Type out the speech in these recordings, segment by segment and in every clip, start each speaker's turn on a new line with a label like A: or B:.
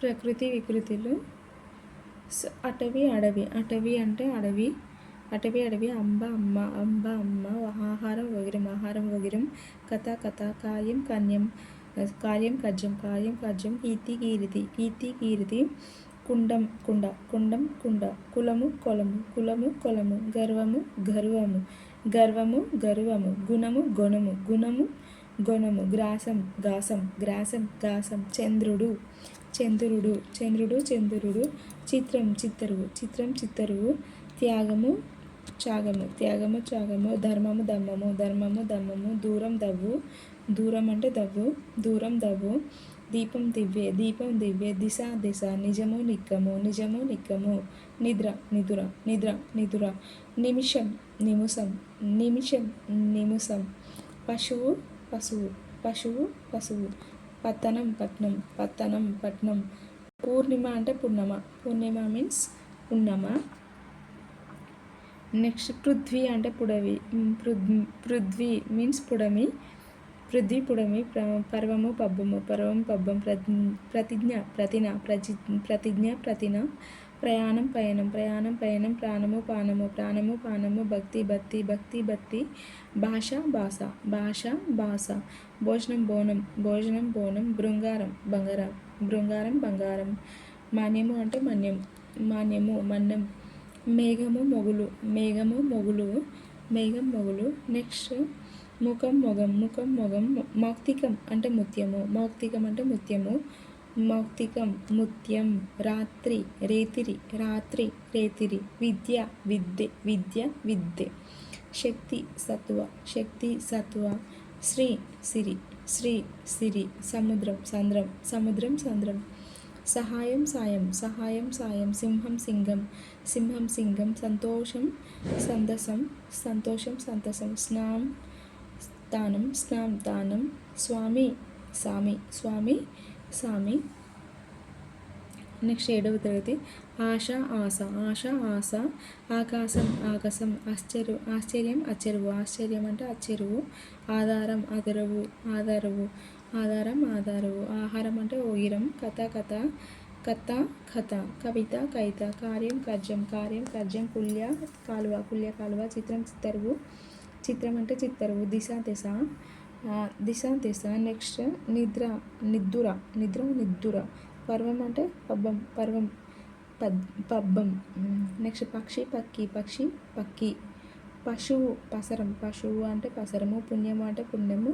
A: ప్రకృతి వికృతులు. అటవీ అడవి. అటవీ అంటే అడవి. అటవీ అడవి. అంబ అమ్మ. అంబ అమ్మ. ఆహారం వగిరం. ఆహారం వగిరం. కథ కథ. కాయం కన్యం. కార్యం కజ్జం. కార్యం కజ్జం. కీర్తి కీరితి. కీర్తి కీరితి. కుండం కుండ. కుండం కుండ. కులము కొలము. కులము కొలము. గర్వము గర్వము. గర్వము గర్వము. గుణము గొణము. గుణము గొణము. గ్రాసం గాసం. గ్రాసం గాసం. చంద్రుడు చంద్రుడు. చంద్రుడు చంద్రుడు. చిత్రం చిత్తరువు. చిత్రం చిత్తరువు. త్యాగము త్యాగము. త్యాగము త్యాగము. ధర్మము దమ్మము. ధర్మము దమ్మము. దూరం దవ్వు. దూరం అంటే దవ్వు. దూరం దవ్వు. దీపం దివ్వే. దీపం దివ్వే. దిశ దిశ. నిజము నిక్కము. నిజము నిక్కము. నిద్ర నిదుర. నిద్ర నిదుర. నిమిషం నిముసం. నిమిషం నిముసం. పశువు పశువు. పశువు పశువు. పతనం పట్నం. పతనం పట్నం. పూర్ణిమ అంటే పున్నమ. పూర్ణిమ మీన్స్ పున్నమ. నెక్స్ట్ పృథ్వీ అంటే పుడవి. పృథ్వీ మీన్స్ పుడమి. పృథ్వీ పుడమి. పర్వము పబ్బము. పర్వం పబ్బం. ప్రతిజ్ఞ ప్రతిన. ప్రతిజ్ఞ ప్రతిన. ప్రయాణం పయనం. ప్రయాణం పయనం. ప్రాణము పానము. ప్రాణము పానము. భక్తి భక్తి. భక్తి భక్తి. భాష భాష. భాష భాష. భోజనం బోనం. భోజనం బోనం. బృంగారం బంగారం. బృంగారం బంగారం. మాన్యము అంటే మన్యం. మాన్యము మన్నం. మేఘము మొగులు. మేఘము మొగులు. మేఘం మొగులు. నెక్స్ట్ ముఖం మొగం. ముఖం మొగం. మౌక్తికం అంటే ముత్యము. మౌక్తికం అంటే ముత్యము. మౌక్తికం ముత్యం. రాత్రి రేతిరి. రాత్రి రేతిరి. విద్య విద్య. విద్య విద్య. శక్తి సత్వ. శక్తి సత్వ. శ్రీ సిరి. శ్రీ సిరి. సముద్రం సంద్రం. సముద్రం సంద్రం. సహాయం సాయం. సహాయం సాయం. సింహం సింగం. సింహం సింగం. సంతోషం సంతసం. సంతోషం సంతసం. స్నాం స్థానం. స్నాం తానం. స్వామి సామి. స్వామి సామి. నెక్స్ట్ 7వ తరగతి. ఆశ ఆశ. ఆశ ఆశ. ఆకాశం ఆకాశం. ఆశ్చర్యం అచ్చెరువు. ఆశ్చర్యం అంటే అచ్చెరువు. ఆధారం అదరవు. ఆధారవు. ఆధారం ఆధారవు. ఆహారం అంటే ఓగిరం. కథ కథ. కథ కథ. కవిత కవిత. కార్యం కర్జం. కార్యం కర్జం. కుల్య కాలువ. కుల్య కాలువ. చిత్రం చిత్తరువు. చిత్రం అంటే చిత్తరువు. దిశ దిశ. దిశ దిశ. నెక్స్ట్ నిద్ర నిద్దుర. నిద్ర నిద్దుర. పర్వం అంటే పబ్బం. పర్వం పబ్బం. నెక్స్ట్ పక్షి పక్కి. పక్షి పక్కి. పశువు పసరం. పశువు అంటే పసరము. పుణ్యము అంటే పుణ్యము.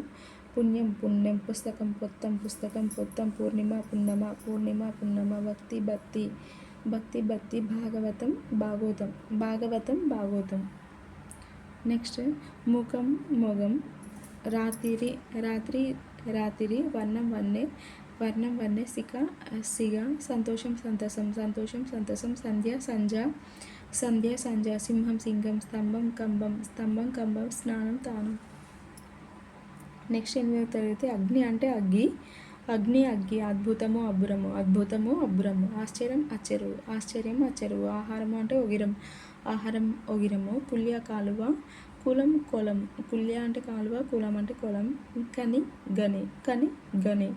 A: పుణ్యం పుణ్యం. పుస్తకం పొత్తం. పుస్తకం పొత్తం. పూర్ణిమ పున్నమ. పూర్ణిమ పున్నమ. భక్తి భక్తి. భక్తి భక్తి. భాగవతం భాగవతం. భాగవతం భాగవతం. నెక్స్ట్ ముఖం మొగం. రాత్రి రాత్రి రాత్రి. వర్ణం వన్నె. వర్ణం వన్నె. సిక సిగ. సంతోషం సంతసం. సంతోషం సంతసం. సంధ్య సంధ్య. సంధ్య సంధ్య. సింహం సింగం. స్తంభం కంబం. స్తంభం కంబం. స్నానం తానం. నెక్స్ట్ 8వ తరగతి. అగ్ని అంటే అగ్గి. అగ్ని అగ్గి. అద్భుతము అబ్బురము. అద్భుతము అబ్బురము. ఆశ్చర్యం అచ్చెరువు. ఆశ్చర్యం అచ్చెరువు. ఆహారము అంటే ఒగిరం. ఆహారం ఒగిరము. కుల్య కాలువ. కులం కొలం. కుల్య అంటే కాలువ. కులం అంటే కొలం. కని గని. కని గని.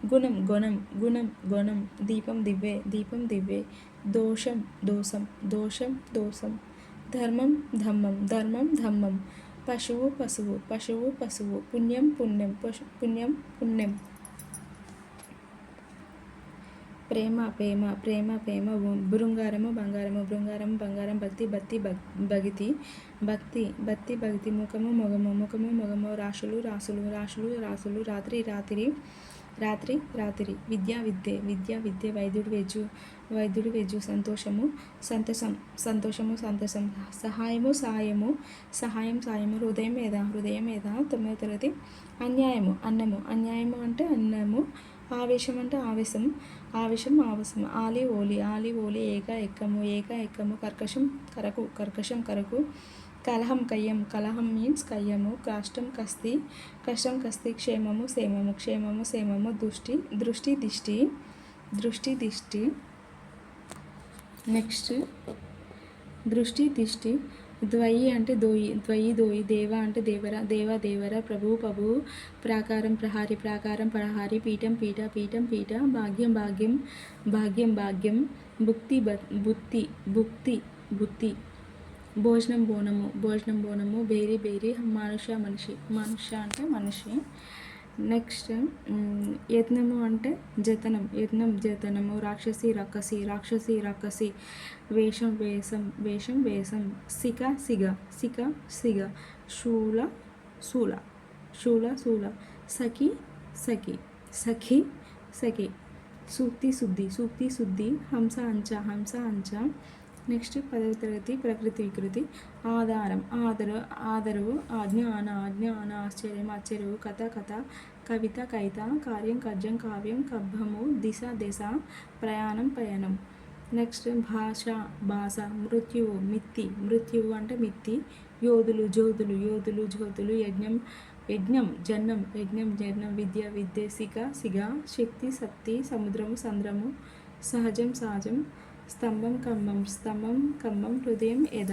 A: గుణం గుణం. గుణం గుణం. దీపం దివ్వే. దీపం దివ్వే. దోషం దోషం. దోషం దోషం. ధర్మం ధమ్మం. ధర్మం ధమ్మం. పశువు పశువు. పశువు పశువు. పుణ్యం పుణ్యం. పుణ్యం పుణ్యం. ప్రేమ ప్రేమ. ప్రేమ ప్రేమ. బృంగారము బంగారము. బృంగారము బంగారం. భక్తి భక్తి. భగితి భక్తి. భక్తి భక్తి. ముఖము మొగము. ముఖము మొగము. రాశులు రాసులు. రాశులు రాసులు. రాత్రి రాత్రి. రాత్రి రాత్రి. విద్యా విద్య. విద్యా విద్య. వైద్యుడు వెజ్జు. వైద్యుడు వెజ్జు. సంతోషము సంతసం. సంతోషము సంతసం. సహాయము సాయము. సహాయం సాయము. హృదయం మీద. హృదయం మీద. 9వ తరగతి. అన్యాయము అన్నము. అన్యాయము అంటే అన్నము. ఆవేశం అంటే ఆవేశం. ఆవేశం ఆవేశం. ఆలి ఓలి. ఆలి ఓలి. ఏక ఎక్కము. ఏక ఎక్కము. కర్కశం కరకు. కర్కశం కరకు. కలహం కయ్యం. కలహం మీన్స్ కయ్యము. కష్టం కస్తి. కష్టం కస్తి. క్షేమము సేమము. క్షేమము సేమము. దృష్టి దృష్టి దిష్టి. దృష్టి దిష్టి. నెక్స్ట్ దృష్టి దిష్టి. ద్వయి అంటే దోయి, ద్వయి దోయి. దేవ అంటే దేవర, దేవ దేవర. ప్రభువు ప్రభువు. ప్రాకారం ప్రహారి, ప్రాకారం ప్రహారి. పీఠం పీఠ, పీఠం పీఠ. భాగ్యం భాగ్యం, భాగ్యం భాగ్యం. భుక్తి బుత్తి, భుక్తి బుత్తి. భోజనం బోనము, భోజనం బోనము. బేరి బేరి. మనుష్య మనిషి, మనుష్య అంటే మనిషి. నెక్స్ట్ యత్నము అంటే జతనం, యత్నం జతనము. రాక్షసి రక్కసి, రాక్షసి రక్కసి. వేషం వేషం, వేషం వేషం. సిక సిగ, సిక సిగ. శూల శూల, శూల శూల. సఖి సఖి, సఖి సఖి. సూక్తి శుద్ధి, సూక్తి శుద్ధి. హంస అంచ, హంస అంచ. నెక్స్ట్ 10వ తరగతి ప్రకృతి వికృతి. ఆధారం ఆదరవు. ఆజ్ఞ ఆజ్ఞ ఆశ్చర్యం ఆశ్చర్యవు. కథ కథ. కవిత కవిత. కార్యం కర్జం కావ్యం. కబ్బము. దిశ దశ. ప్రయాణం పయనం. నెక్స్ట్ భాష భాష. మృత్యువు మిత్తి, మృత్యువు అంటే మిత్తి. యోధులు జోధులు, యోధులు జోధులు. యజ్ఞం యజ్ఞం జన్నం, యజ్ఞం జన్నం. విద్య విద్య. సిగ సిగ. శక్తి శక్తి. సముద్రము సంద్రము. సహజం సహజం. స్తంభం కంబం, స్తంభం కంబం. హృదయం యథ.